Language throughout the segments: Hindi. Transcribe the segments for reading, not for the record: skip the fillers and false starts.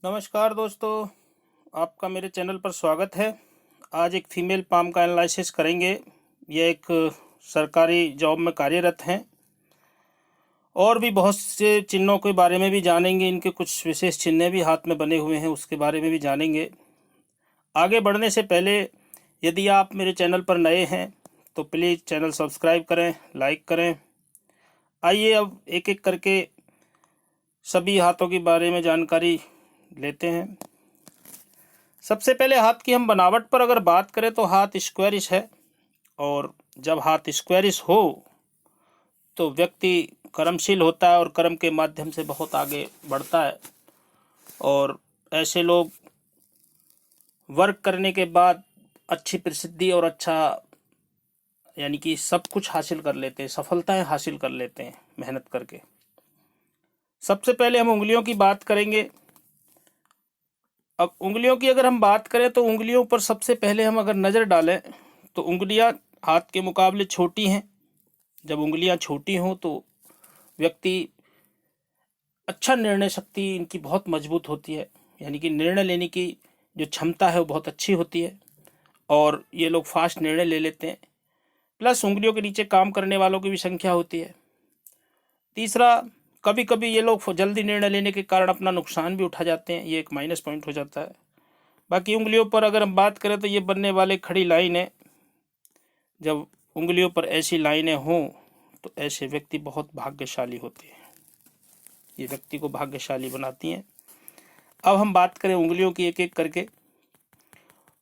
नमस्कार दोस्तों, आपका मेरे चैनल पर स्वागत है। आज एक फीमेल पाम का एनालिसिस करेंगे। यह एक सरकारी जॉब में कार्यरत हैं और भी बहुत से चिन्हों के बारे में भी जानेंगे। इनके कुछ विशेष चिन्ह भी हाथ में बने हुए हैं, उसके बारे में भी जानेंगे। आगे बढ़ने से पहले यदि आप मेरे चैनल पर नए हैं तो प्लीज़ चैनल सब्सक्राइब करें, लाइक करें। आइए अब एक एक करके सभी हाथों के बारे में जानकारी लेते हैं। सबसे पहले हाथ की हम बनावट पर अगर बात करें तो हाथ स्क्वायरिश है, और जब हाथ स्क्वायरिश हो तो व्यक्ति कर्मशील होता है और कर्म के माध्यम से बहुत आगे बढ़ता है। और ऐसे लोग वर्क करने के बाद अच्छी प्रसिद्धि और अच्छा यानी कि सब कुछ हासिल कर लेते हैं, सफलताएं हासिल कर लेते हैं मेहनत करके। सबसे पहले हम उंगलियों की बात करेंगे। अब उंगलियों की अगर हम बात करें तो उंगलियों पर सबसे पहले हम अगर नज़र डालें तो उंगलियां हाथ के मुकाबले छोटी हैं। जब उंगलियां छोटी हों तो व्यक्ति अच्छा निर्णय शक्ति इनकी बहुत मजबूत होती है, यानी कि निर्णय लेने की जो क्षमता है वो बहुत अच्छी होती है और ये लोग फास्ट निर्णय ले लेते हैं। प्लस उंगलियों के नीचे काम करने वालों की भी संख्या होती है। तीसरा, कभी कभी ये लोग जल्दी निर्णय लेने के कारण अपना नुकसान भी उठा जाते हैं, ये एक माइनस पॉइंट हो जाता है। बाकी उंगलियों पर अगर हम बात करें तो ये बनने वाले खड़ी लाइनें, जब उंगलियों पर ऐसी लाइनें हों तो ऐसे व्यक्ति बहुत भाग्यशाली होते हैं, ये व्यक्ति को भाग्यशाली बनाती हैं। अब हम बात करें उंगलियों की एक एक करके।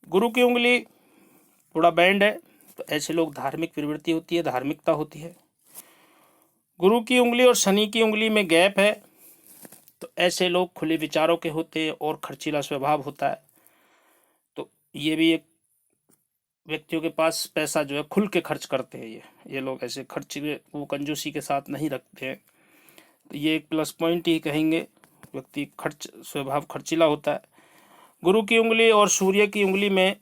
गुरु की उंगली थोड़ा बैंड है तो ऐसे लोग धार्मिक प्रवृत्ति होती है, धार्मिकता होती है। गुरु की उंगली और शनि की उंगली में गैप है तो ऐसे लोग खुले विचारों के होते हैं और खर्चीला स्वभाव होता है। तो ये भी एक व्यक्तियों के पास पैसा जो है खुल के खर्च करते हैं, ये लोग ऐसे खर्च वो कंजूसी के साथ नहीं रखते हैं। तो ये एक प्लस पॉइंट ही कहेंगे, व्यक्ति खर्च स्वभाव खर्चीला होता है। गुरु की उंगली और सूर्य की उंगली में,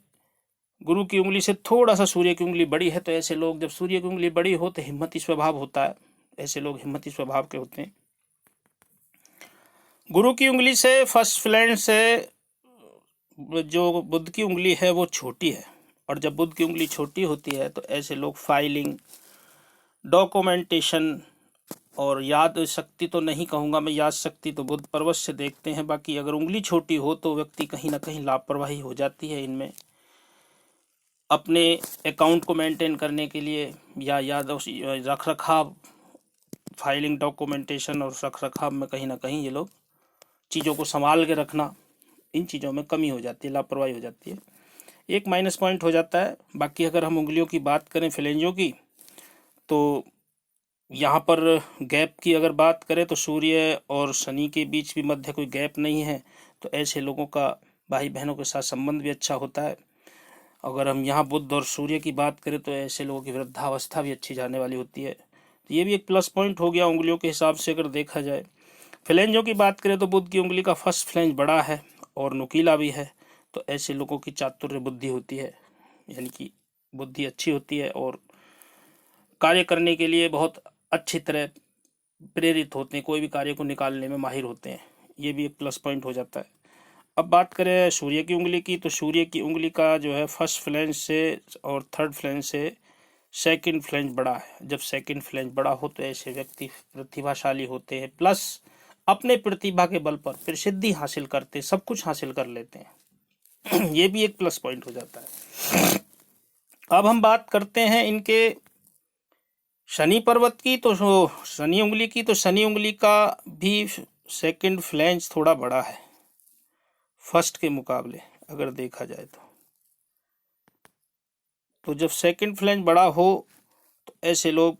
गुरु की उंगली से थोड़ा सा सूर्य की उंगली बड़ी है तो ऐसे लोग, जब सूर्य की उंगली बड़ी हो तो हिम्मती स्वभाव होता है, ऐसे लोग हिम्मती स्वभाव के होते हैं। गुरु की उंगली से फर्स्ट फ्लैंज से जो बुध की उंगली है वो छोटी है, और जब बुध की उंगली छोटी होती है तो ऐसे लोग फाइलिंग, डॉक्यूमेंटेशन और याद शक्ति तो नहीं कहूँगा मैं, याद शक्ति तो बुध पर्वत से देखते हैं। बाकी अगर उंगली छोटी हो तो व्यक्ति कहीं ना कहीं लापरवाही हो जाती है इनमें, अपने अकाउंट को मेंटेन करने के लिए या याद रख रखाव, फाइलिंग, डॉक्यूमेंटेशन और रख रखाव में कहीं ना कहीं ये लोग चीज़ों को संभाल के रखना, इन चीज़ों में कमी हो जाती है, लापरवाही हो जाती है, एक माइनस पॉइंट हो जाता है। बाकी अगर हम उंगलियों की बात करें फ्लेंजों की, तो यहाँ पर गैप की अगर बात करें तो सूर्य और शनि के बीच भी मध्य कोई गैप नहीं है, तो ऐसे लोगों का भाई बहनों के साथ संबंध भी अच्छा होता है। अगर हम यहाँ बुध और सूर्य की बात करें तो ऐसे लोगों की वृद्धावस्था भी अच्छी जाने वाली होती है, तो ये भी एक प्लस पॉइंट हो गया उंगलियों के हिसाब से अगर देखा जाए। फ्लेंजों की बात करें तो बुध की उंगली का फर्स्ट फ्लेंज बड़ा है और नुकीला भी है, तो ऐसे लोगों की चातुर्य बुद्धि होती है, यानी कि बुद्धि अच्छी होती है और कार्य करने के लिए बहुत अच्छी तरह प्रेरित होते हैं, कोई भी कार्य को निकालने में माहिर होते हैं, ये भी एक प्लस पॉइंट हो जाता है। अब बात करें सूर्य की उंगली की, तो सूर्य की उंगली का जो है फर्स्ट फ्लेंज से और थर्ड फ्लेंज से सेकंड फ्लेंज बड़ा है। जब सेकंड फ्लेंज बड़ा हो तो ऐसे व्यक्ति प्रतिभाशाली होते हैं, प्लस अपने प्रतिभा के बल पर प्रसिद्धि हासिल करते, सब कुछ हासिल कर लेते हैं ये भी एक प्लस पॉइंट हो जाता है। अब हम बात करते हैं इनके शनि पर्वत की, तो शनि उंगली की, तो शनि उंगली का भी सेकंड फ्लेंज थोड़ा बड़ा है फर्स्ट के मुकाबले अगर देखा जाए तो जब सेकंड फ्लेंज बड़ा हो तो ऐसे लोग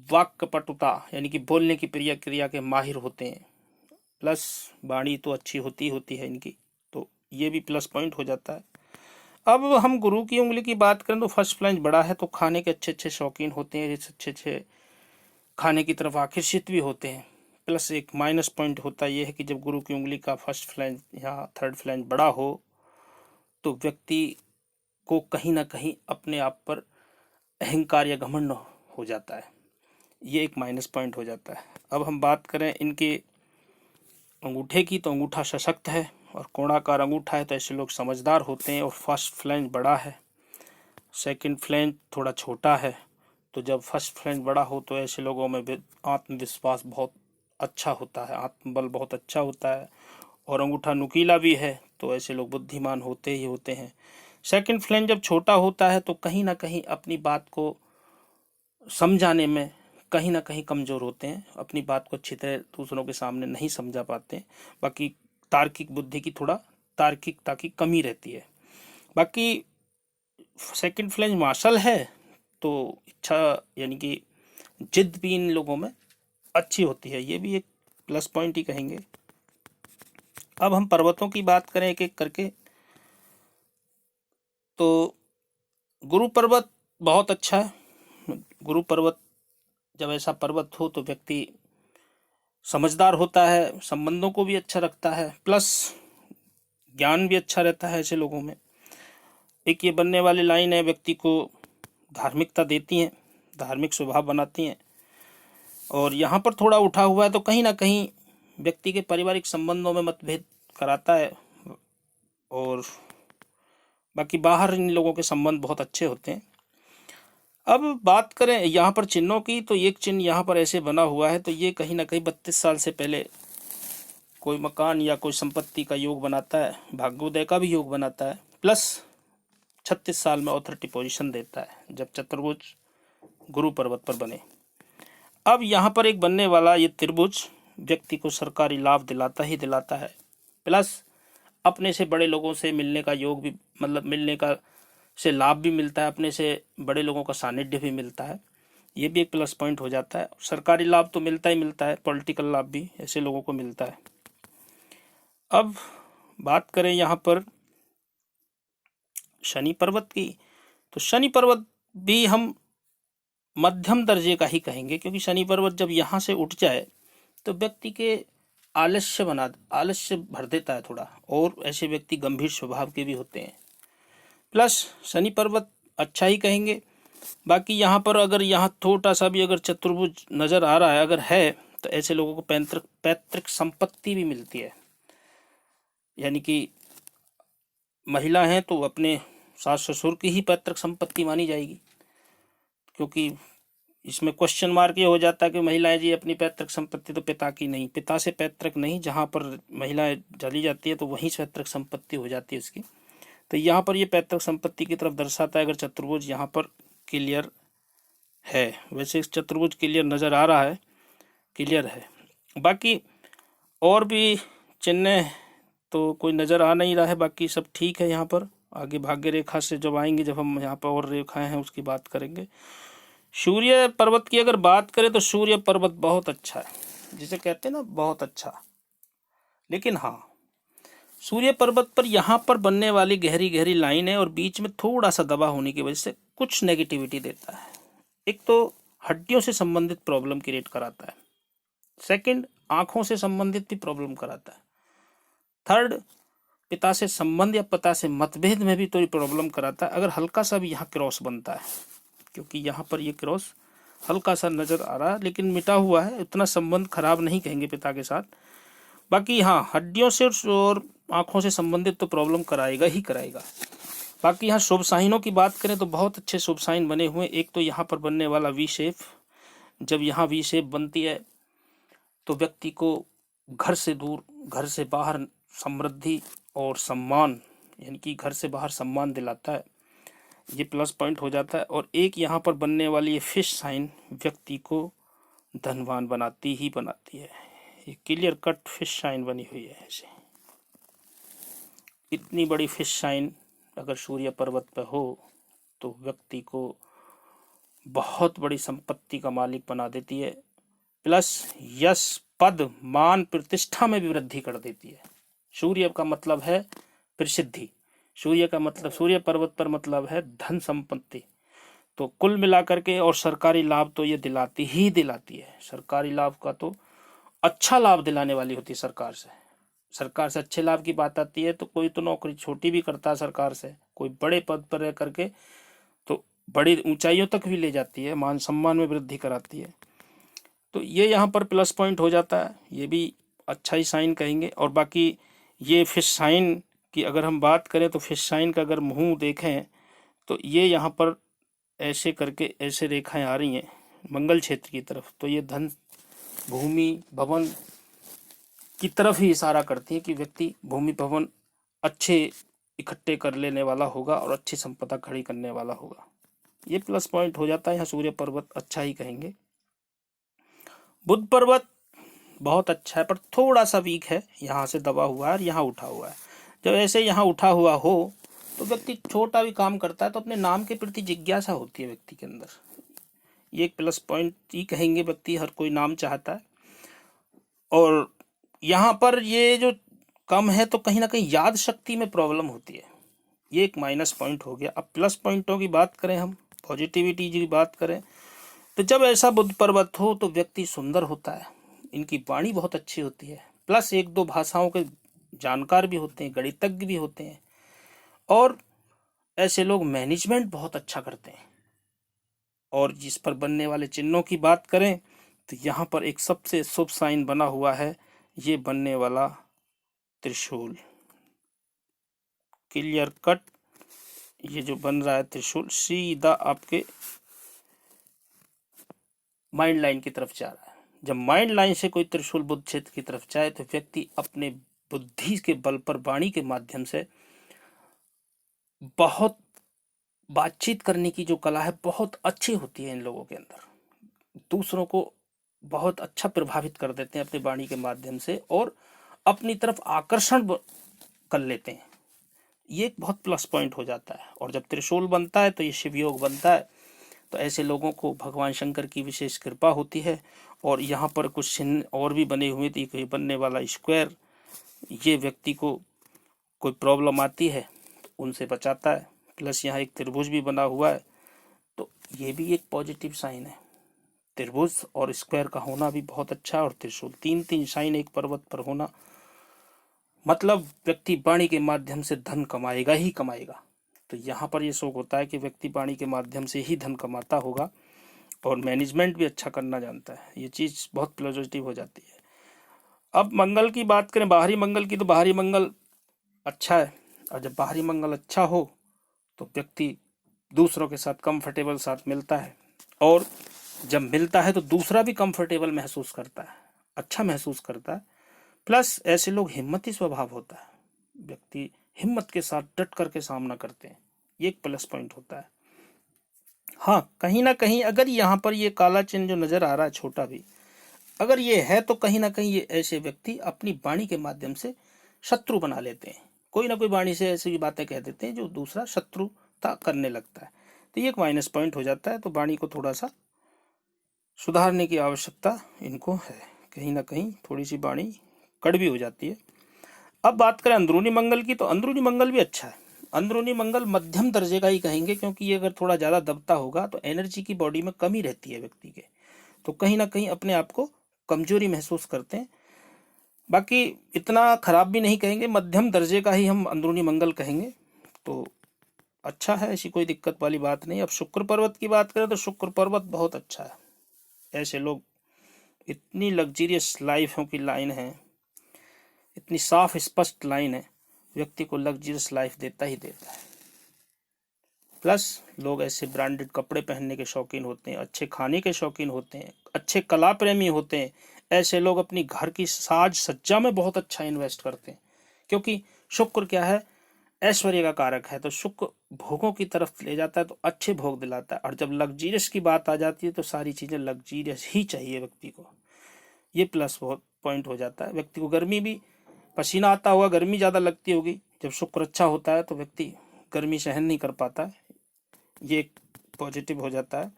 वाक् पटुता यानी कि बोलने की क्रिया के माहिर होते हैं, प्लस वाणी तो अच्छी होती है इनकी, तो ये भी प्लस पॉइंट हो जाता है। अब हम गुरु की उंगली की बात करें तो फर्स्ट फ्लेंज बड़ा है, तो खाने के अच्छे शौकीन होते हैं, अच्छे खाने की तरफ आकर्षित भी होते हैं। प्लस एक माइनस पॉइंट होता है ये है कि जब गुरु की उंगली का फर्स्ट फ्लेंज या थर्ड फ्लेंज बड़ा हो तो व्यक्ति को कहीं ना कहीं अपने आप पर अहंकार या घमंड हो जाता है, ये एक माइनस पॉइंट हो जाता है। अब हम बात करें इनके अंगूठे की तो अंगूठा सशक्त है, और कोणाकार अंगूठा है तो ऐसे लोग समझदार होते हैं। और फर्स्ट फ्लैंज बड़ा है, सेकंड फ्लैंज थोड़ा छोटा है। तो जब फर्स्ट फ्लैंज बड़ा हो तो ऐसे लोगों में आत्मविश्वास बहुत अच्छा होता है, आत्मबल बहुत अच्छा होता है। और अंगूठा नुकीला भी है तो ऐसे लोग बुद्धिमान होते ही होते हैं। सेकंड फ्लैंज जब छोटा होता है तो कहीं ना कहीं अपनी बात को समझाने में कहीं ना कहीं कमज़ोर होते हैं, अपनी बात को अच्छी तरह दूसरों के सामने नहीं समझा पाते। बाकी तार्किक बुद्धि की थोड़ा तार्किकता की कमी रहती है। बाकी सेकंड फ्लैंज मार्शल है तो इच्छा यानी कि जिद भी इन लोगों में अच्छी होती है, ये भी एक प्लस पॉइंट ही कहेंगे। अब हम पर्वतों की बात करें एक एक करके, तो गुरु पर्वत बहुत अच्छा है। गुरु पर्वत जब ऐसा पर्वत हो तो व्यक्ति समझदार होता है, संबंधों को भी अच्छा रखता है, प्लस ज्ञान भी अच्छा रहता है ऐसे लोगों में। एक ये बनने वाली लाइन है, व्यक्ति को धार्मिकता देती हैं, धार्मिक स्वभाव बनाती हैं। और यहाँ पर थोड़ा उठा हुआ है तो कहीं ना कहीं व्यक्ति के पारिवारिक संबंधों में मतभेद कराता है। और बाकी बाहर इन लोगों के संबंध बहुत अच्छे होते हैं। अब बात करें यहाँ पर चिन्हों की, तो एक चिन्ह यहाँ पर ऐसे बना हुआ है तो ये कहीं ना कहीं 32 साल से पहले कोई मकान या कोई संपत्ति का योग बनाता है, भाग्योदय का भी योग बनाता है, प्लस 36 साल में ऑथोरिटी पोजीशन देता है जब चतुर्भुज गुरु पर्वत पर बने। अब यहाँ पर एक बनने वाला ये त्रिभुज व्यक्ति को सरकारी लाभ दिलाता ही दिलाता है, प्लस अपने से बड़े लोगों से मिलने का योग भी, मतलब मिलने का से लाभ भी मिलता है, अपने से बड़े लोगों का सानिध्य भी मिलता है। ये भी एक प्लस पॉइंट हो जाता है। सरकारी लाभ तो मिलता ही मिलता है, पॉलिटिकल लाभ भी ऐसे लोगों को मिलता है। अब बात करें यहाँ पर शनि पर्वत की, तो शनि पर्वत भी हम मध्यम दर्जे का ही कहेंगे, क्योंकि शनि पर्वत जब यहाँ से उठ जाए तो व्यक्ति के आलस्य भर देता है थोड़ा, और ऐसे व्यक्ति गंभीर स्वभाव के भी होते हैं। प्लस शनि पर्वत अच्छा ही कहेंगे। बाकी यहाँ पर अगर यहाँ छोटा सा भी अगर चतुर्भुज नजर आ रहा है अगर है तो ऐसे लोगों को पैतृक संपत्ति भी मिलती है, यानी कि महिला हैं तो अपने सास ससुर की ही पैतृक संपत्ति मानी जाएगी, क्योंकि इसमें क्वेश्चन मार्क ये हो जाता है कि महिलाएं जी अपनी पैतृक संपत्ति तो पिता की नहीं, पिता से पैतृक नहीं, जहाँ पर महिलाएं चली जाती है तो वहीं से पैतृक संपत्ति हो जाती है उसकी। तो यहाँ पर ये पैतृक संपत्ति की तरफ दर्शाता है अगर चतुर्भुज यहाँ पर क्लियर है। वैसे इस चतुर्भुज क्लियर नज़र आ रहा है, क्लियर है। बाकी और भी चिन्ह तो कोई नज़र आ नहीं रहा है, बाकी सब ठीक है। यहाँ पर आगे भाग्य रेखा से जब आएंगे, जब हम यहाँ पर और रेखाएं हैं उसकी बात करेंगे। सूर्य पर्वत की अगर बात करें तो सूर्य पर्वत बहुत अच्छा है, जिसे कहते हैं ना बहुत अच्छा। लेकिन हाँ, सूर्य पर्वत पर यहाँ पर बनने वाली गहरी गहरी लाइन है और बीच में थोड़ा सा दबा होने की वजह से कुछ नेगेटिविटी देता है। एक तो हड्डियों से संबंधित प्रॉब्लम क्रिएट कराता है, सेकंड आंखों से संबंधित भी प्रॉब्लम कराता है, थर्ड पिता से संबंध या पिता से मतभेद में भी थोड़ी प्रॉब्लम कराता है अगर हल्का सा भी यहाँ क्रॉस बनता है, क्योंकि यहाँ पर ये क्रॉस हल्का सा नजर आ रहा है लेकिन मिटा हुआ है, इतना संबंध खराब नहीं कहेंगे पिता के साथ। बाकी हाँ, हड्डियों से और आंखों से संबंधित तो प्रॉब्लम कराएगा ही कराएगा। बाकी यहाँ शुभ साइनों की बात करें तो बहुत अच्छे शुभ साइन बने हुए। एक तो यहाँ पर बनने वाला वी शेप, जब यहाँ वी शेप बनती है तो व्यक्ति को घर से दूर, घर से बाहर समृद्धि और सम्मान, यानी कि घर से बाहर सम्मान दिलाता है, ये प्लस पॉइंट हो जाता है। और एक यहाँ पर बनने वाली ये फिश साइन व्यक्ति को धनवान बनाती ही बनाती है। ये क्लियर कट फिश साइन बनी हुई है ऐसे। इतनी बड़ी फिश साइन अगर सूर्य पर्वत पर हो तो व्यक्ति को बहुत बड़ी संपत्ति का मालिक बना देती है, प्लस यश पद मान प्रतिष्ठा में भी वृद्धि कर देती है। सूर्य का मतलब है प्रसिद्धि, सूर्य का मतलब, सूर्य पर्वत पर मतलब है धन संपत्ति। तो कुल मिलाकर के और सरकारी लाभ तो ये दिलाती ही दिलाती है। सरकारी लाभ का तो अच्छा लाभ दिलाने वाली होती है सरकार से। सरकार से अच्छे लाभ की बात आती है तो कोई तो नौकरी छोटी भी करता है सरकार से, कोई बड़े पद पर रह करके तो बड़ी ऊंचाइयों तक भी ले जाती है, मान सम्मान में वृद्धि कराती है। तो ये यहाँ पर प्लस पॉइंट हो जाता है, ये भी अच्छा ही साइन कहेंगे। और बाकी ये फिश साइन की अगर हम बात करें तो फिश साइन का अगर मुंह देखें तो ये यहाँ पर ऐसे करके ऐसे रेखाएं आ रही हैं मंगल क्षेत्र की तरफ, तो ये धन, भूमि, भवन की तरफ ही इशारा करती है कि व्यक्ति भूमि, भवन अच्छे इकट्ठे कर लेने वाला होगा और अच्छी संपदा खड़ी करने वाला होगा। ये प्लस पॉइंट हो जाता है। यहाँ सूर्य पर्वत अच्छा ही कहेंगे। बुध पर्वत बहुत अच्छा है पर थोड़ा सा वीक है, यहाँ से दबा हुआ है और यहाँ उठा हुआ है। जब ऐसे यहाँ उठा हुआ हो तो व्यक्ति छोटा भी काम करता है तो अपने नाम के प्रति जिज्ञासा होती है व्यक्ति के अंदर, ये एक प्लस पॉइंट ही कहेंगे। व्यक्ति हर कोई नाम चाहता है। और यहाँ पर ये जो कम है तो कहीं ना कहीं याद शक्ति में प्रॉब्लम होती है, ये एक माइनस पॉइंट हो गया। अब प्लस पॉइंटों की बात करें, हम पॉजिटिविटी की बात करें तो जब ऐसा बुध पर्वत हो तो व्यक्ति सुंदर होता है, इनकी वाणी बहुत अच्छी होती है, प्लस एक दो भाषाओं के जानकार भी होते हैं, गणितज्ञ भी होते हैं, और ऐसे लोग मैनेजमेंट बहुत अच्छा करते हैं। और जिस पर बनने वाले चिन्हों की बात करें तो यहाँ पर एक सबसे शुभ साइन बना हुआ है, ये बनने वाला त्रिशूल, क्लियर कट ये जो बन रहा है त्रिशूल सीधा आपके माइंड लाइन की तरफ जा रहा है। जब माइंड लाइन से कोई त्रिशूल बुध क्षेत्र की तरफ जाए तो व्यक्ति अपने बुद्धि के बल पर वाणी के माध्यम से बहुत बातचीत करने की जो कला है बहुत अच्छी होती है इन लोगों के अंदर, दूसरों को बहुत अच्छा प्रभावित कर देते हैं अपनी वाणी के माध्यम से और अपनी तरफ आकर्षण कर लेते हैं। ये एक बहुत प्लस पॉइंट हो जाता है। और जब त्रिशूल बनता है तो ये शिव योग बनता है, तो ऐसे लोगों को भगवान शंकर की विशेष कृपा होती है। और यहाँ पर कुछ चिन्ह और भी बने हुए थे, कोई बनने वाला स्क्वायर, ये व्यक्ति को कोई प्रॉब्लम आती है तो उनसे बचाता है। प्लस यहाँ एक त्रिभुज भी बना हुआ है, तो ये भी एक पॉजिटिव साइन है। त्रिभुज और स्क्वायर का होना भी बहुत अच्छा है। और त्रिशूल, तीन तीन साइन एक पर्वत पर होना मतलब व्यक्ति वाणी के माध्यम से धन कमाएगा ही कमाएगा। तो यहाँ पर ये शौक होता है कि व्यक्ति वाणी के माध्यम से ही धन कमाता होगा और मैनेजमेंट भी अच्छा करना जानता है, ये चीज़ बहुत पॉजिटिव हो जाती है। अब मंगल की बात करें, बाहरी मंगल की, तो बाहरी मंगल अच्छा है। और जब बाहरी मंगल अच्छा हो तो व्यक्ति दूसरों के साथ कंफर्टेबल साथ मिलता है, और जब मिलता है तो दूसरा भी कंफर्टेबल महसूस करता है, अच्छा महसूस करता है। प्लस ऐसे लोग हिम्मती स्वभाव होता है, व्यक्ति हिम्मत के साथ डट करके सामना करते हैं, ये एक प्लस पॉइंट होता है। हाँ, कहीं ना कहीं अगर यहाँ पर ये काला चिन्ह जो नजर आ रहा है छोटा भी अगर ये है तो कहीं ना कहीं ये ऐसे व्यक्ति अपनी वाणी के माध्यम से शत्रु बना लेते हैं, कोई ना कोई वाणी से ऐसी बातें कह देते हैं जो दूसरा शत्रुता करने लगता है, तो ये एक माइनस पॉइंट हो जाता है। तो वाणी को थोड़ा सा सुधारने की आवश्यकता इनको है, कहीं ना कहीं थोड़ी सी वाणी कड़वी हो जाती है। अब बात करें अंदरूनी मंगल की, तो अंदरूनी मंगल भी अच्छा है। अंदरूनी मंगल मध्यम दर्जे का ही कहेंगे, क्योंकि ये अगर थोड़ा ज़्यादा दबता होगा तो एनर्जी की बॉडी में कमी रहती है व्यक्ति के, तो कहीं ना कहीं अपने आप को कमजोरी महसूस करते हैं। बाकी इतना खराब भी नहीं कहेंगे, मध्यम दर्जे का ही हम अंदरूनी मंगल कहेंगे, तो अच्छा है, ऐसी कोई दिक्कत वाली बात नहीं। अब शुक्र पर्वत की बात करें तो शुक्र पर्वत बहुत अच्छा है। ऐसे लोग, इतनी लग्जरियस लाइफों की लाइन है, इतनी साफ स्पष्ट लाइन है, व्यक्ति को लग्जरियस लाइफ देता ही देता है। प्लस लोग ऐसे ब्रांडेड कपड़े पहनने के शौकीन होते हैं, अच्छे खाने के शौकीन होते हैं, अच्छे कला प्रेमी होते हैं। ऐसे लोग अपनी घर की साज सज्जा में बहुत अच्छा इन्वेस्ट करते हैं, क्योंकि शुक्र क्या है, ऐश्वर्य का कारक है। तो शुक्र भोगों की तरफ ले जाता है तो अच्छे भोग दिलाता है। और जब लग्जरियस की बात आ जाती है तो सारी चीज़ें लग्जरियस ही चाहिए व्यक्ति को, ये प्लस बहुत पॉइंट हो जाता है। व्यक्ति को गर्मी भी, पसीना आता होगा, गर्मी ज़्यादा लगती होगी, जब शुक्र अच्छा होता है तो व्यक्ति गर्मी सहन नहीं कर पाता है, ये एक पॉजिटिव हो जाता है।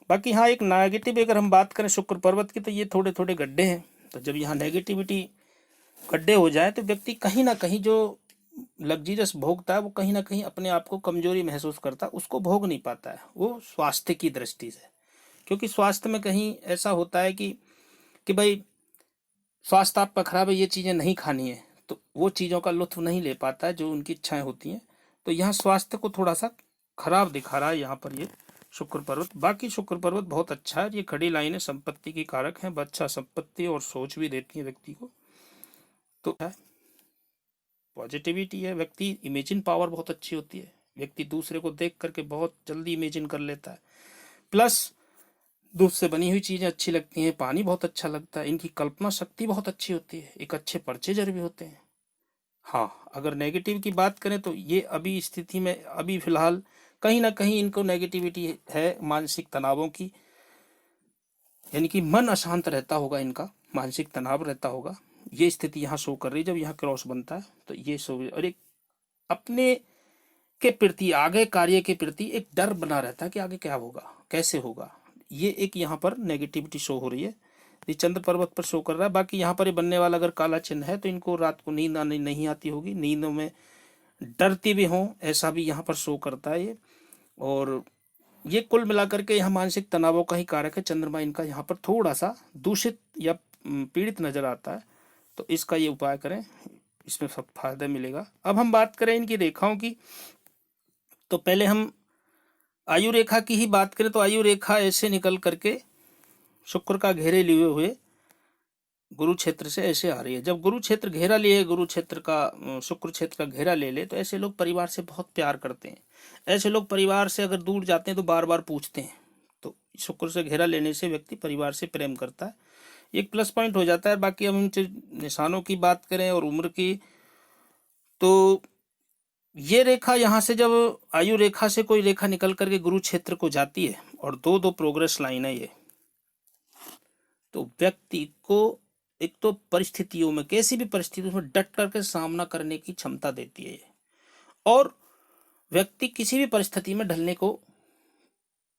बाकी हाँ, एक नेगेटिव अगर हम बात करें शुक्र पर्वत की, तो ये थोड़े थोड़े गड्ढे हैं। तो जब यहाँ नेगेटिविटी गड्ढे हो जाए तो व्यक्ति कहीं ना कहीं जो लग्जरियस भोगता है वो कहीं ना कहीं अपने आप को कमजोरी महसूस करता है, उसको भोग नहीं पाता है, वो स्वास्थ्य की दृष्टि से। क्योंकि स्वास्थ्य में कहीं ऐसा होता है कि भाई स्वास्थ्य आपका खराब है, ये चीज़ें नहीं खानी है, तो वो चीज़ों का लुत्फ नहीं ले पाता है जो उनकी इच्छाएं होती हैं। तो यहाँ स्वास्थ्य को थोड़ा सा खराब दिखा रहा है यहाँ पर ये शुक्र पर्वत। बाकी शुक्र पर्वत बहुत अच्छा है, ये खड़ी लाइन है, संपत्ति की कारक है, अच्छा संपत्ति और सोच भी देती है व्यक्ति को। तो पॉजिटिविटी है, व्यक्ति इमेजिन पावर बहुत अच्छी होती है, व्यक्ति दूसरे को देख करके बहुत जल्दी इमेजिन कर लेता है। प्लस दूध से बनी हुई चीजें अच्छी लगती हैं, पानी बहुत अच्छा लगता है, इनकी कल्पना शक्ति बहुत अच्छी होती है, एक अच्छे परचेजर भी होते हैं। हाँ, अगर नेगेटिव की बात करें तो ये अभी स्थिति में अभी फिलहाल कहीं ना कहीं इनको नेगेटिविटी है मानसिक तनावों की, यानी कि मन अशांत रहता होगा, इनका मानसिक तनाव रहता होगा। ये स्थिति यहाँ शो कर रही है जब यहाँ क्रॉस बनता है तो ये शो, और एक अपने के प्रति, आगे कार्य के प्रति एक डर बना रहता है कि आगे क्या होगा, कैसे होगा। ये एक यहाँ पर नेगेटिविटी शो हो रही है, ये चंद्र पर्वत पर शो कर रहा है। बाकी यहाँ पर ये बनने वाला अगर काला चिन्ह है तो इनको रात को नींद आने नहीं आती होगी, नींदों में डरती भी हों, ऐसा भी यहाँ पर शो करता है ये। और ये कुल मिलाकर के यहाँ मानसिक तनावों का ही कारक है। चंद्रमा इनका यहाँ पर थोड़ा सा दूषित या पीड़ित नजर आता है, तो इसका ये उपाय करें, इसमें सब फायदा मिलेगा। अब हम बात करें इनकी रेखाओं की, तो पहले हम आयु रेखा की ही बात करें तो आयु रेखा ऐसे निकल करके शुक्र का घेरे लिए हुए गुरु क्षेत्र से ऐसे आ रही है। जब गुरु क्षेत्र घेरा लिए, गुरु क्षेत्र का शुक्र क्षेत्र का घेरा ले ले, तो ऐसे लोग परिवार से बहुत प्यार करते हैं। ऐसे लोग परिवार से अगर दूर जाते हैं तो बार बार पूछते हैं, तो शुक्र से घेरा लेने से व्यक्ति परिवार से प्रेम करता है, एक प्लस पॉइंट हो जाता है। बाकी हम इन निशानों की बात करें और उम्र की, तो ये रेखा यहाँ से जब आयु रेखा से कोई रेखा निकल करके गुरु क्षेत्र को जाती है और दो प्रोग्रेस लाइन है ये, तो व्यक्ति को एक तो परिस्थितियों में, कैसी भी परिस्थितियों में डट करके सामना करने की क्षमता देती है ये, और व्यक्ति किसी भी परिस्थिति में ढलने को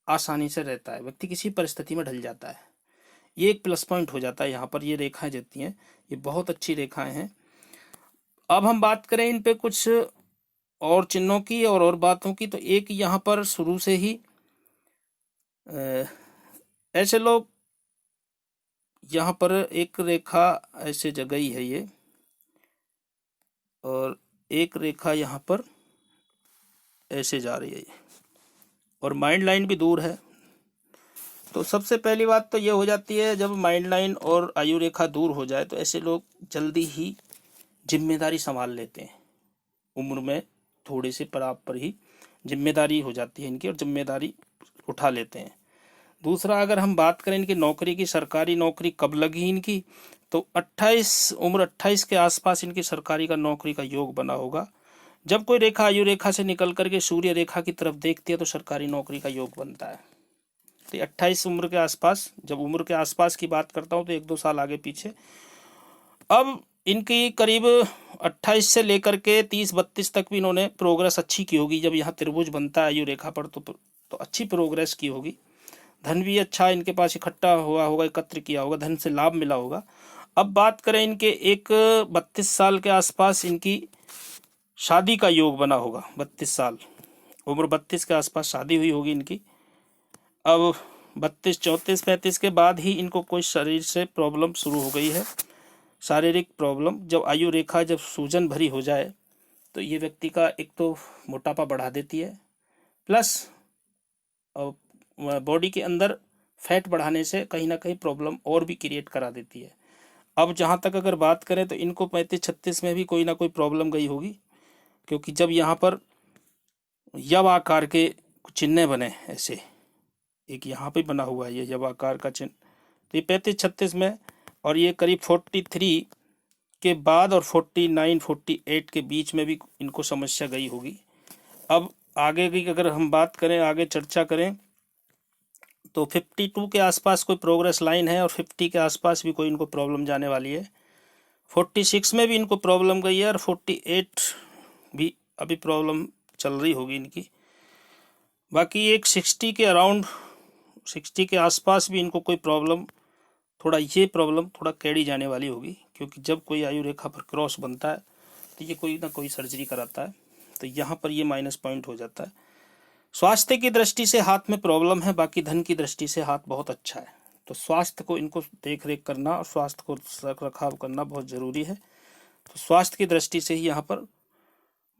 आसानी से रहता है, व्यक्ति किसी परिस्थिति में ढल जाता है, ये एक प्लस पॉइंट हो जाता है। यहाँ पर ये रेखाएं देती हैं, ये बहुत अच्छी रेखाएं हैं। अब हम बात करें इन पे कुछ और चिन्हों की और बातों की, तो एक यहाँ पर शुरू से ही ऐसे लोग, यहाँ पर एक रेखा ऐसे जगह है ये, और एक रेखा यहाँ पर ऐसे जा रही है ये, और माइंड लाइन भी दूर है। तो सबसे पहली बात तो ये हो जाती है, जब माइंड लाइन और आयु रेखा दूर हो जाए तो ऐसे लोग जल्दी ही जिम्मेदारी संभाल लेते हैं, उम्र में थोड़े से बराबर ही जिम्मेदारी हो जाती है इनकी, और जिम्मेदारी उठा लेते हैं। दूसरा, अगर हम बात करें इनकी नौकरी की, सरकारी नौकरी कब लगी इनकी, तो 28 उम्र 28 के आसपास इनकी सरकारी का नौकरी का योग बना होगा। जब कोई रेखा आयु रेखा से निकल करके सूर्य रेखा की तरफ देखती है तो सरकारी नौकरी का योग बनता है। तो 28 उम्र के आसपास, जब उम्र के आसपास की बात करता हूँ तो 1-2 साल आगे पीछे। अब इनकी करीब 28 से लेकर के 30-32 तक भी इन्होंने प्रोग्रेस अच्छी की होगी। जब यहाँ त्रिभुज बनता है आयु रेखा पर तो अच्छी प्रोग्रेस की होगी। धन भी अच्छा इनके पास इकट्ठा हुआ होगा, एकत्र किया होगा, धन से लाभ मिला होगा। अब बात करें इनके एक 32 साल के आसपास इनकी शादी का योग बना होगा। 32 साल उम्र, 32 के आसपास शादी हुई होगी इनकी। अब 32, 34, 35 के बाद ही इनको कोई शरीर से प्रॉब्लम शुरू हो गई है, शारीरिक प्रॉब्लम। जब आयु रेखा जब सूजन भरी हो जाए तो ये व्यक्ति का एक तो मोटापा बढ़ा देती है, प्लस बॉडी के अंदर फैट बढ़ाने से कहीं ना कहीं प्रॉब्लम और भी क्रिएट करा देती है। अब जहाँ तक अगर बात करें तो इनको 35-36 में भी कोई ना कोई प्रॉब्लम गई होगी, क्योंकि जब यहाँ पर यव आकार के चिन्ह बने, ऐसे एक यहाँ पे बना हुआ है ये यव आकार का चिन्ह, तो ये 35-36 में, और ये करीब 43 के बाद और 49-48 के बीच में भी इनको समस्या गई होगी। अब आगे की अगर हम बात करें, आगे चर्चा करें, तो 52 के आसपास कोई प्रोग्रेस लाइन है और 50 के आसपास भी कोई इनको प्रॉब्लम जाने वाली है। 46 में भी इनको प्रॉब्लम गई है और 48 भी अभी प्रॉब्लम चल रही होगी इनकी। बाकी एक 60 के अराउंड, 60 के आसपास भी इनको कोई प्रॉब्लम, थोड़ा ये प्रॉब्लम थोड़ा कैडी जाने वाली होगी, क्योंकि जब कोई आयु रेखा पर क्रॉस बनता है तो ये कोई ना कोई सर्जरी कराता है, तो यहाँ पर ये माइनस पॉइंट हो जाता है। स्वास्थ्य की दृष्टि से हाथ में प्रॉब्लम है, बाकी धन की दृष्टि से हाथ बहुत अच्छा है। तो स्वास्थ्य को इनको देख रेख करना और स्वास्थ्य को रख रखाव करना बहुत ज़रूरी है। तो स्वास्थ्य की दृष्टि से ही यहाँ पर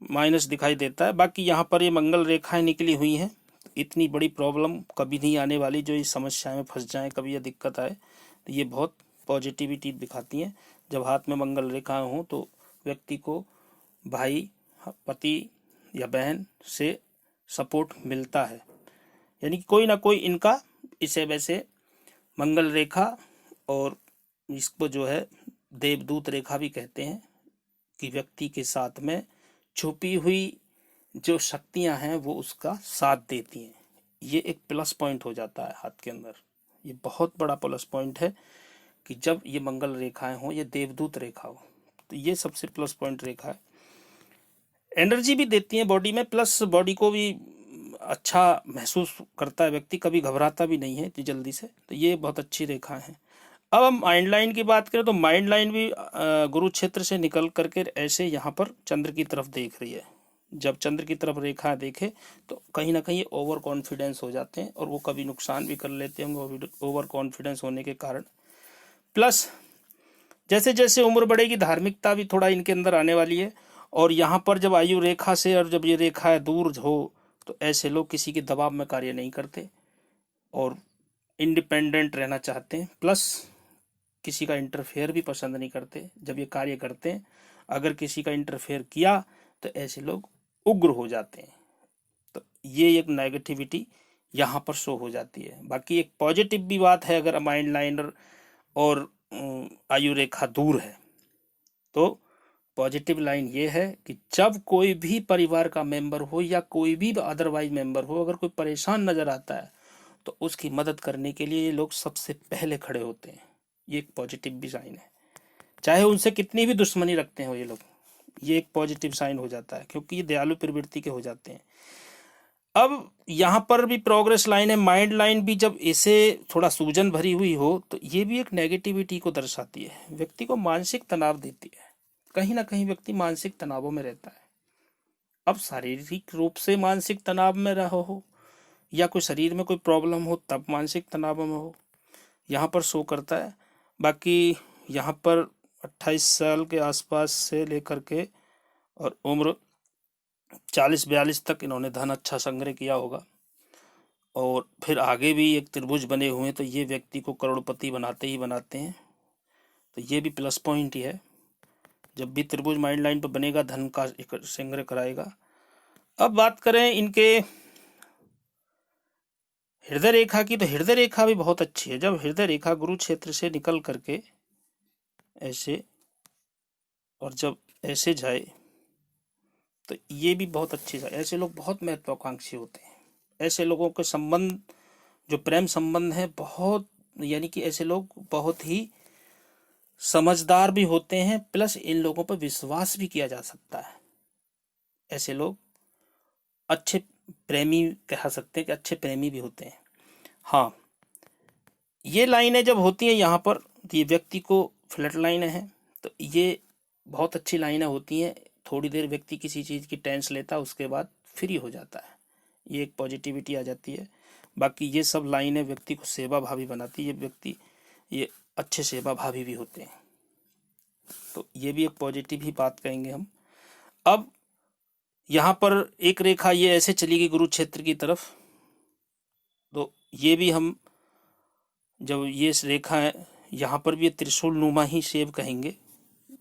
माइनस दिखाई देता है। बाकी यहाँ पर ये मंगल रेखाएं निकली हुई हैं, इतनी बड़ी प्रॉब्लम कभी नहीं आने वाली जो इस समस्या में फंस जाए, कभी यह दिक्कत आए, तो ये बहुत पॉजिटिविटी दिखाती हैं। जब हाथ में मंगल रेखा हो तो व्यक्ति को भाई, पति या बहन से सपोर्ट मिलता है। यानी कि कोई ना कोई इनका इसे वैसे मंगल रेखा, और इसको जो है देवदूत रेखा भी कहते हैं, कि व्यक्ति के साथ में छुपी हुई जो शक्तियां हैं वो उसका साथ देती हैं। ये एक प्लस पॉइंट हो जाता है हाथ के अंदर। ये बहुत बड़ा प्लस पॉइंट है कि जब ये मंगल रेखाएं हो, ये देवदूत रेखा हो, तो ये सबसे प्लस पॉइंट रेखा है। एनर्जी भी देती है बॉडी में, प्लस बॉडी को भी अच्छा महसूस करता है व्यक्ति, कभी घबराता भी नहीं है इतनी जल्दी से। तो ये बहुत अच्छी रेखा है। अब हम माइंड लाइन की बात करें तो माइंड लाइन भी गुरु क्षेत्र से निकल करके ऐसे यहाँ पर चंद्र की तरफ देख रही है। जब चंद्र की तरफ रेखा देखे तो कहीं ना कहीं ओवर कॉन्फिडेंस हो जाते हैं, और वो कभी नुकसान भी कर लेते होंगे ओवर कॉन्फिडेंस होने के कारण। प्लस जैसे जैसे उम्र बढ़ेगी धार्मिकता भी थोड़ा इनके अंदर आने वाली है। और यहाँ पर जब आयु रेखा से, और जब ये रेखा दूर हो, तो ऐसे लोग किसी के दबाव में कार्य नहीं करते और इंडिपेंडेंट रहना चाहते हैं। प्लस किसी का इंटरफेयर भी पसंद नहीं करते जब ये कार्य करते हैं। अगर किसी का इंटरफेयर किया तो ऐसे लोग उग्र हो जाते हैं। तो ये एक नेगेटिविटी यहाँ पर शो हो जाती है। बाकी एक पॉजिटिव भी बात है, अगर माइंड लाइनर और आयु रेखा दूर है तो पॉजिटिव लाइन ये है कि जब कोई भी परिवार का मेंबर हो या कोई भी अदरवाइज मेंबर हो, अगर कोई परेशान नजर आता है तो उसकी मदद करने के लिए ये लोग सबसे पहले खड़े होते हैं। ये एक पॉजिटिव भी साइन है, चाहे उनसे कितनी भी दुश्मनी रखते हो ये लोग, ये एक पॉजिटिव साइन हो जाता है, क्योंकि ये दयालु प्रवृत्ति के हो जाते हैं। अब यहाँ पर भी प्रोग्रेस लाइन है। माइंड लाइन भी जब इसे थोड़ा सूजन भरी हुई हो तो ये भी एक नेगेटिविटी को दर्शाती है, व्यक्ति को मानसिक तनाव देती है। कहीं ना कहीं व्यक्ति मानसिक तनावों में रहता है। अब शारीरिक रूप से मानसिक तनाव में रहो हो या कोई शरीर में कोई प्रॉब्लम हो तब मानसिक तनाव में हो, यहाँ पर शो करता है। बाकी यहाँ पर 28 साल के आसपास से लेकर के और उम्र 40-42 तक इन्होंने धन अच्छा संग्रह किया होगा, और फिर आगे भी एक त्रिभुज बने हुए हैं तो ये व्यक्ति को करोड़पति बनाते ही बनाते हैं। तो ये भी प्लस पॉइंट ही है, जब भी त्रिभुज माइंड लाइन पर बनेगा धन का संग्रह कराएगा। अब बात करें इनके हृदय रेखा की, तो हृदय रेखा भी बहुत अच्छी है। जब हृदय रेखा गुरु क्षेत्र से निकल करके ऐसे और जब ऐसे जाए तो ये भी बहुत अच्छी है। ऐसे लोग बहुत महत्वाकांक्षी होते हैं। ऐसे लोगों के संबंध, जो प्रेम संबंध है, बहुत, यानी कि ऐसे लोग बहुत ही समझदार भी होते हैं, प्लस इन लोगों पर विश्वास भी किया जा सकता है। ऐसे लोग अच्छे प्रेमी कह सकते हैं कि अच्छे प्रेमी भी होते हैं। हाँ, ये लाइनें जब होती हैं यहाँ पर, तो ये व्यक्ति को फ्लैट लाइन है, तो ये बहुत अच्छी लाइनें होती हैं। थोड़ी देर व्यक्ति किसी चीज़ की टेंस लेता है, उसके बाद फ्री हो जाता है, ये एक पॉजिटिविटी आ जाती है। बाकी ये सब लाइनें व्यक्ति को सेवा भावी बनाती है, व्यक्ति ये अच्छे सेवा भावी भी होते हैं, तो ये भी एक पॉजिटिव ही बात कहेंगे हम। अब यहाँ पर एक रेखा ये ऐसे चली गई गुरु क्षेत्र की तरफ, तो ये भी हम जब ये रेखा है यहाँ पर भी त्रिशूल नुमा ही सेव कहेंगे,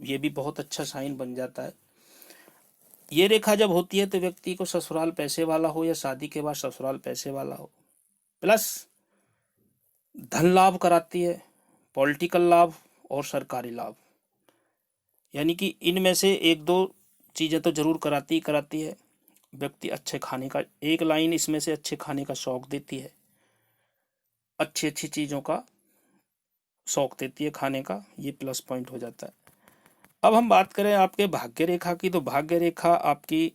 ये भी बहुत अच्छा साइन बन जाता है। ये रेखा जब होती है तो व्यक्ति को ससुराल पैसे वाला हो या शादी के बाद ससुराल पैसे वाला हो, प्लस धन लाभ कराती है, पॉलिटिकल लाभ और सरकारी लाभ, यानी कि इनमें से एक दो चीज़ें तो जरूर कराती है। व्यक्ति अच्छे खाने का, एक लाइन इसमें से अच्छे खाने का शौक देती है, अच्छी अच्छी चीज़ों का शौक देती है खाने का, ये प्लस पॉइंट हो जाता है। अब हम बात करें आपके भाग्य रेखा की, तो भाग्य रेखा आपकी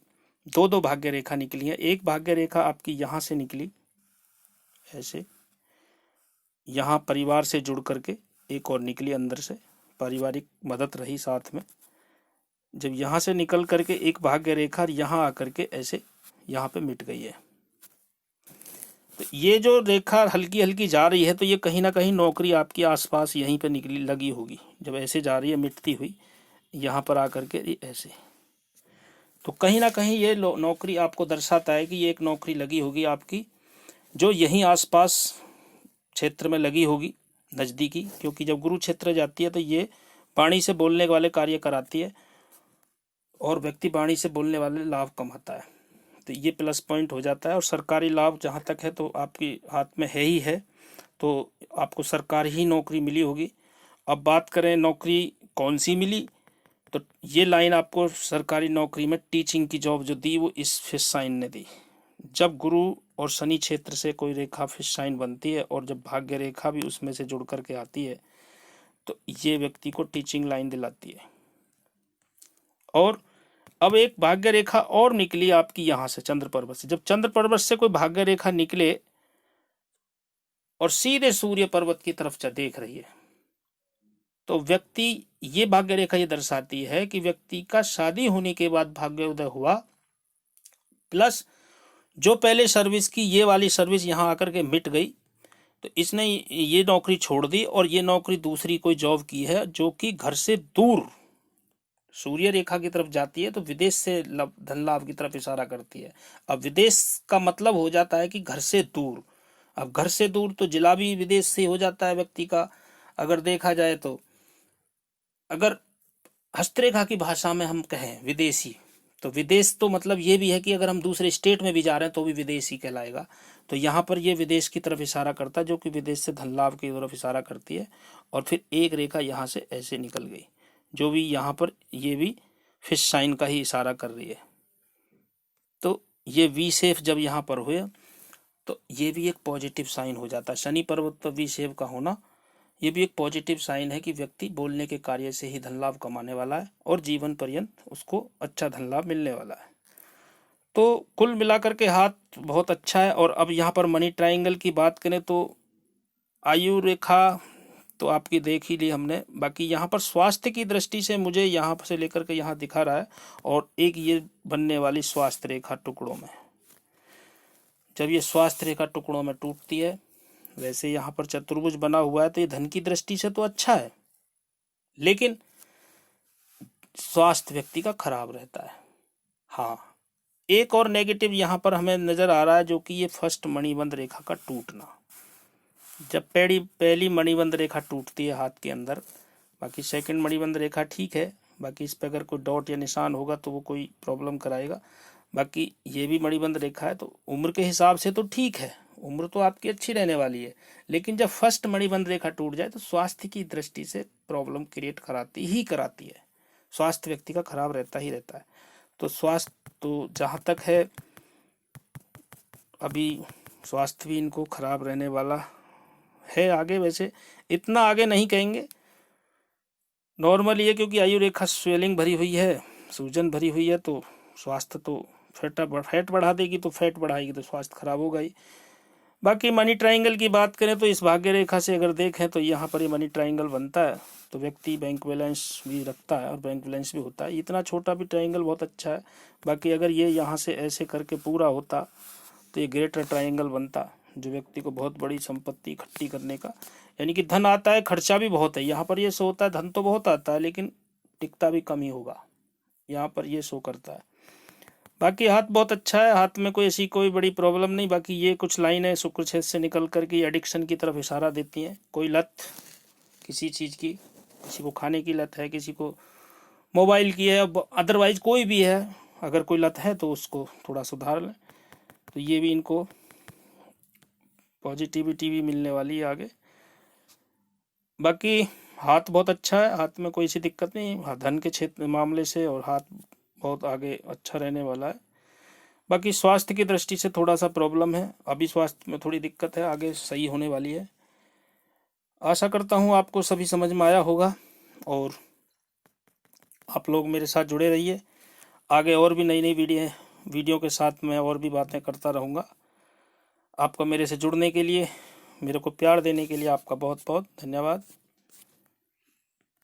दो भाग्य रेखा निकली है। एक भाग्य रेखा आपकी यहाँ से निकली ऐसे, यहाँ परिवार से जुड़ करके एक और निकली अंदर से, पारिवारिक मदद रही साथ में। जब यहाँ से निकल करके एक भाग्य रेखा यहाँ आकर के ऐसे यहाँ पे मिट गई है, तो ये जो रेखा हल्की हल्की जा रही है, तो ये कहीं ना कहीं नौकरी आपके आसपास यहीं पे निकली लगी होगी। जब ऐसे जा रही है मिटती हुई यहाँ पर आकर के ऐसे, तो कहीं ना कहीं ये नौकरी आपको दर्शाता है कि ये एक नौकरी लगी होगी आपकी, जो यहीं आसपास क्षेत्र में लगी होगी, नज़दीकी, क्योंकि जब गुरु क्षेत्र जाती है तो ये वाणी से बोलने वाले कार्य कराती है और व्यक्ति वाणी से बोलने वाले लाभ कमाता है, तो ये प्लस पॉइंट हो जाता है। और सरकारी लाभ जहाँ तक है तो आपके हाथ में है ही है, तो आपको सरकारी ही नौकरी मिली होगी। अब बात करें नौकरी कौन सी मिली, तो ये लाइन आपको सरकारी नौकरी में टीचिंग की जॉब जो दी वो इस फिश साइन ने दी। जब गुरु और शनि क्षेत्र से कोई रेखा फिश साइन बनती है और जब भाग्य रेखा भी उसमें से जुड़ करके आती है तो ये व्यक्ति को टीचिंग लाइन दिलाती है। और अब एक भाग्य रेखा और निकली आपकी यहाँ से चंद्र पर्वत से। जब चंद्र पर्वत से कोई भाग्य रेखा निकले और सीधे सूर्य पर्वत की तरफ देख रही है तो व्यक्ति, ये भाग्य रेखा ये दर्शाती है कि व्यक्ति का शादी होने के बाद भाग्योदय हुआ, प्लस जो पहले सर्विस की ये वाली सर्विस यहाँ आकर के मिट गई तो इसने ये नौकरी छोड़ दी और ये नौकरी दूसरी कोई जॉब की है जो कि घर से दूर सूर्य रेखा की तरफ जाती है, तो विदेश से धन लाभ की तरफ इशारा करती है। अब विदेश का मतलब हो जाता है कि घर से दूर। अब घर से दूर तो जिला भी विदेश से हो जाता है व्यक्ति का, अगर देखा जाए तो। अगर हस्तरेखा की भाषा में हम कहें विदेशी, तो विदेश तो मतलब ये भी है कि अगर हम दूसरे स्टेट में भी जा रहे हैं तो भी विदेशी कहलाएगा। तो यहाँ पर ये विदेश की तरफ इशारा करता है, जो कि विदेश से धन लाभ की तरफ इशारा करती है। और फिर एक रेखा यहाँ से ऐसे निकल गई, जो भी यहाँ पर ये भी फिश साइन का ही इशारा कर रही है। तो ये वी शेप जब यहाँ पर हुए तो ये भी एक पॉजिटिव साइन हो जाता है। शनि पर्वत पर वी शेप का होना ये भी एक पॉजिटिव साइन है कि व्यक्ति बोलने के कार्य से ही धन लाभ कमाने वाला है और जीवन पर्यंत उसको अच्छा धन लाभ मिलने वाला है। तो कुल मिलाकर के हाथ बहुत अच्छा है। और अब यहाँ पर मनी ट्रायंगल की बात करें तो आयु रेखा तो आपकी देख ही ली हमने। बाकी यहाँ पर स्वास्थ्य की दृष्टि से मुझे यहाँ से लेकर के यहाँ दिखा रहा है, और एक ये बनने वाली स्वास्थ्य रेखा टुकड़ों में, जब ये स्वास्थ्य रेखा टुकड़ों में टूटती है, वैसे यहाँ पर चतुर्भुज बना हुआ है तो ये धन की दृष्टि से तो अच्छा है, लेकिन स्वास्थ्य व्यक्ति का खराब रहता है। हाँ, एक और नेगेटिव यहाँ पर हमें नजर आ रहा है, जो कि ये फर्स्ट मणिबंध रेखा का टूटना। जब पहली मणिबंध रेखा टूटती है हाथ के अंदर, बाकी सेकंड मणिबंध रेखा ठीक है, बाकी इस पर अगर कोई डॉट या निशान होगा तो वो कोई प्रॉब्लम कराएगा। बाकी ये भी मणिबंध रेखा है तो उम्र के हिसाब से तो ठीक है, उम्र तो आपकी अच्छी रहने वाली है, लेकिन जब फर्स्ट मणिबंध रेखा टूट जाए तो स्वास्थ्य की दृष्टि से प्रॉब्लम क्रिएट कराती है। स्वास्थ्य व्यक्ति का खराब रहता ही रहता है। तो स्वास्थ्य तो जहाँ तक है अभी स्वास्थ्य भी इनको खराब रहने वाला है। आगे वैसे इतना आगे नहीं कहेंगे, नॉर्मल ये, क्योंकि आयु रेखा स्वेलिंग भरी हुई है, सूजन भरी हुई है, तो स्वास्थ्य तो फैट बढ़ा देगी, तो फैट बढ़ाएगी तो स्वास्थ्य खराब होगा ही। बाकी मनी ट्रायंगल की बात करें तो इस भाग्य रेखा से अगर देखें तो यहाँ पर ये मनी ट्रायंगल बनता है तो व्यक्ति बैंक बैलेंस भी रखता है और बैंक बैलेंस भी होता है। इतना छोटा भी ट्रायंगल बहुत अच्छा है। बाकी अगर ये यहाँ से ऐसे करके पूरा होता तो ये ग्रेटर ट्रायंगल बनता, जो व्यक्ति को बहुत बड़ी संपत्ति इकट्ठी करने का, यानी कि धन आता है, खर्चा भी बहुत है। यहाँ पर ये शो होता है धन तो बहुत आता है लेकिन टिकता भी कम ही होगा, यहाँ पर ये शो करता है। बाकी हाथ बहुत अच्छा है, हाथ में कोई ऐसी कोई बड़ी प्रॉब्लम नहीं। बाकी ये कुछ लाइनें शुक्र छेद से निकल करके एडिक्शन की तरफ इशारा देती हैं। कोई लत किसी चीज़ की, किसी को खाने की लत है, किसी को मोबाइल की है, अदरवाइज कोई भी है, अगर कोई लत है तो उसको थोड़ा सुधार लें, तो ये भी इनको पॉजिटिविटी भी मिलने वाली है आगे। बाकी हाथ बहुत अच्छा है, हाथ में कोई सी दिक्कत नहीं, धन के क्षेत्र मामले से, और हाथ बहुत आगे अच्छा रहने वाला है। बाकी स्वास्थ्य की दृष्टि से थोड़ा सा प्रॉब्लम है, अभी स्वास्थ्य में थोड़ी दिक्कत है, आगे सही होने वाली है। आशा करता हूँ आपको सभी समझ में आया होगा और आप लोग मेरे साथ जुड़े रहिए। आगे और भी नई नई वीडियो के साथ मैं और भी बातें करता रहूँगा। आपका मेरे से जुड़ने के लिए, मेरे को प्यार देने के लिए आपका बहुत बहुत धन्यवाद।